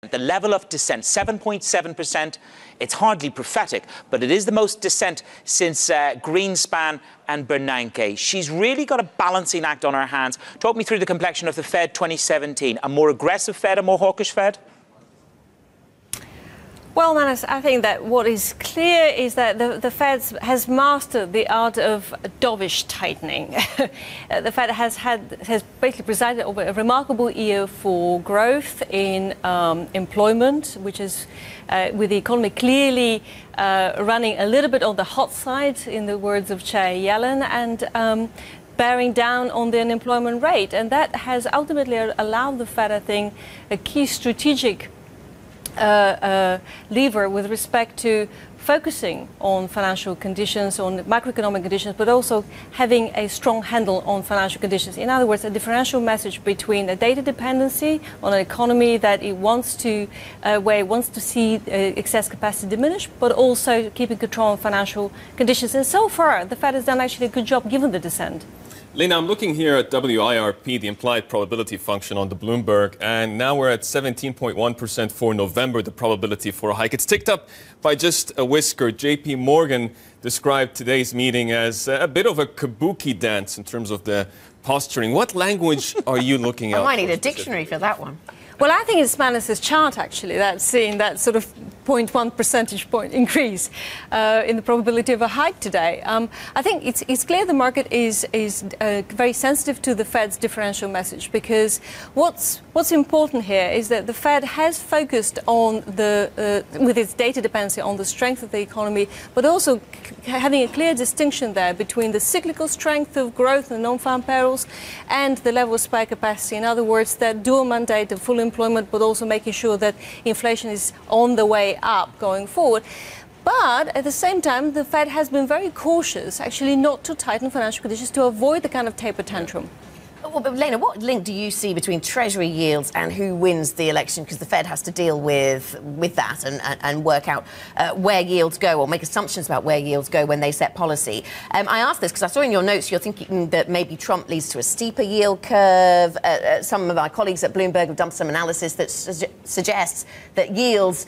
The level of dissent, 7.7%, it's hardly prophetic, but it is the most dissent since Greenspan and Bernanke. She's really got a balancing act on her hands. Talk me through the complexion of the Fed 2017. A more aggressive Fed, a more hawkish Fed? Well, Manus, I think that what is clear is that the Fed has mastered the art of dovish tightening. The Fed has basically presided over a remarkable year for growth in employment, which is with the economy clearly running a little bit on the hot side, in the words of Chair Yellen, and bearing down on the unemployment rate. And that has ultimately allowed the Fed, I think, a key strategic lever with respect to focusing on financial conditions, on macroeconomic conditions, but also having a strong handle on financial conditions. In other words, a differential message between a data dependency on an economy that it wants to, where it wants to see excess capacity diminish, but also keeping control on financial conditions. And so far, the Fed has done actually a good job given the dissent. Lena, I'm looking here at WIRP, the implied probability function on the Bloomberg, and now we're at 17.1% for November, the probability for a hike. It's ticked up by just a whisker. JP Morgan described today's meeting as a bit of a kabuki dance in terms of the posturing. What language are you looking at? I might need a dictionary for that one. Well, I think it's Manus's chart, actually, that's seeing that sort of 0.1 percentage point increase in the probability of a hike today. I think it's clear the market is very sensitive to the Fed's differential message, because what's important here is that the Fed has focused on with its data dependency on the strength of the economy, but also having a clear distinction there between the cyclical strength of growth and non-farm payrolls and the level of spare capacity. In other words, that dual mandate of full employment, but also making sure that inflation is on the way up going forward. But at the same time, the Fed has been very cautious, actually, not to tighten financial conditions to avoid the kind of taper tantrum. Well, but Lena, what link do you see between Treasury yields and who wins the election? Because the Fed has to deal with that and work out where yields go, or make assumptions about where yields go when they set policy. I asked this because I saw in your notes you're thinking that maybe Trump leads to a steeper yield curve. Some of our colleagues at Bloomberg have done some analysis that suggests that yields,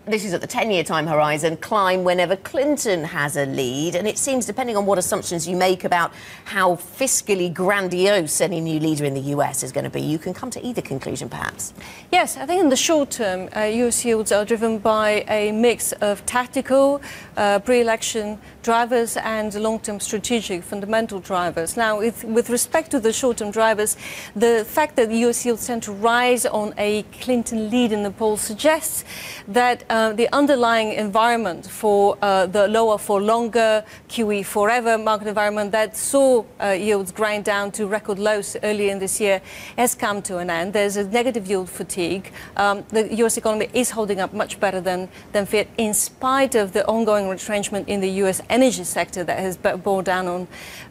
this is at the 10-year time horizon, climb whenever Clinton has a lead. And it seems, depending on what assumptions you make about how fiscally grandiose any new leader in the US is going to be, you can come to either conclusion, perhaps. Yes, I think in the short term, US yields are driven by a mix of tactical, pre-election drivers and long-term strategic fundamental drivers. Now, with respect to the short-term drivers, the fact that the US yields tend to rise on a Clinton lead in the polls suggests that the underlying environment for the lower for longer, QE forever market environment that saw yields grind down to record lows earlier in this year has come to an end. There's a negative yield fatigue. The US economy is holding up much better than feared, in spite of the ongoing retrenchment in the US energy sector that has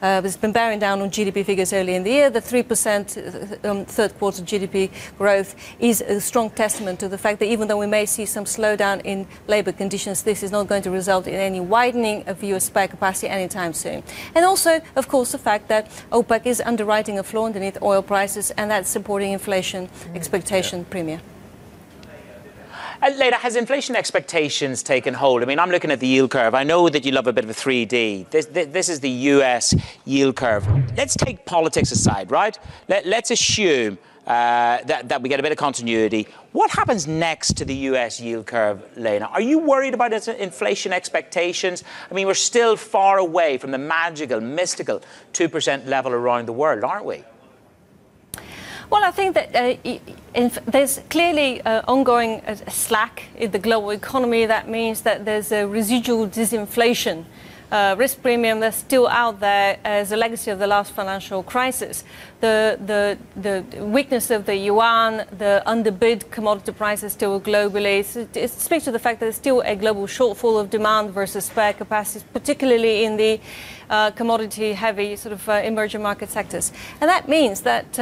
has been bearing down on GDP figures early in the year. The 3% third quarter GDP growth is a strong testament to the fact that even though we may see some slowdown in labour conditions, this is not going to result in any widening of US spare capacity anytime soon. And also, of course, the fact that OPEC is underwriting a floor underneath oil prices, and that's supporting inflation expectation premium. Lena, has inflation expectations taken hold? I mean, I'm looking at the yield curve. I know that you love a bit of a 3D. This is the US yield curve. Let's take politics aside, right? Let's assume that we get a bit of continuity. What happens next to the US yield curve, Lena? Are you worried about its inflation expectations? I mean, we're still far away from the magical, mystical 2% level around the world, aren't we? Well, I think that there's clearly ongoing slack in the global economy. That means that there's a residual disinflation risk premium that's still out there as a legacy of the last financial crisis. The weakness of the yuan, the underbid commodity prices still globally, it speaks to the fact that there's still a global shortfall of demand versus spare capacity, particularly in the commodity-heavy sort of emerging market sectors. And that means that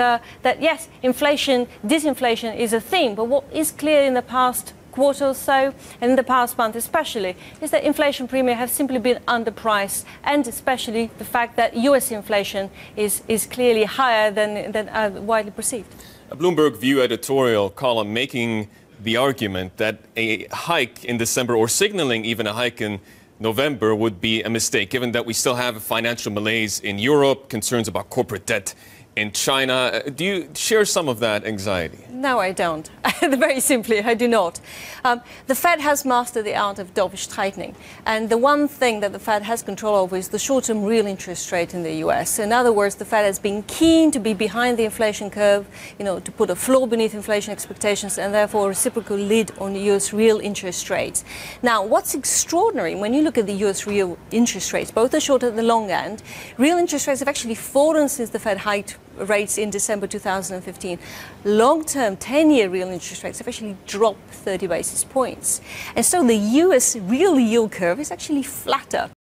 yes, inflation, disinflation is a theme, but what is clear in the past quarter or so, and in the past month especially, is that inflation premia have simply been underpriced, and especially the fact that US inflation is clearly higher than widely perceived. A Bloomberg View editorial column making the argument that a hike in December, or signaling even a hike in November, would be a mistake, given that we still have a financial malaise in Europe, concerns about corporate debt in China. Do you share some of that anxiety? No, I don't. Very simply, I do not. The Fed has mastered the art of dovish tightening. And the one thing that the Fed has control over is the short-term real interest rate in the US. In other words, the Fed has been keen to be behind the inflation curve, to put a floor beneath inflation expectations and therefore a reciprocal lid on the US real interest rates. Now, what's extraordinary when you look at the US real interest rates, both the short and the long end, real interest rates have actually fallen since the Fed hiked rates in December 2015. Long-term 10-year real interest rates have actually dropped 30 basis points. And so the US real yield curve is actually flatter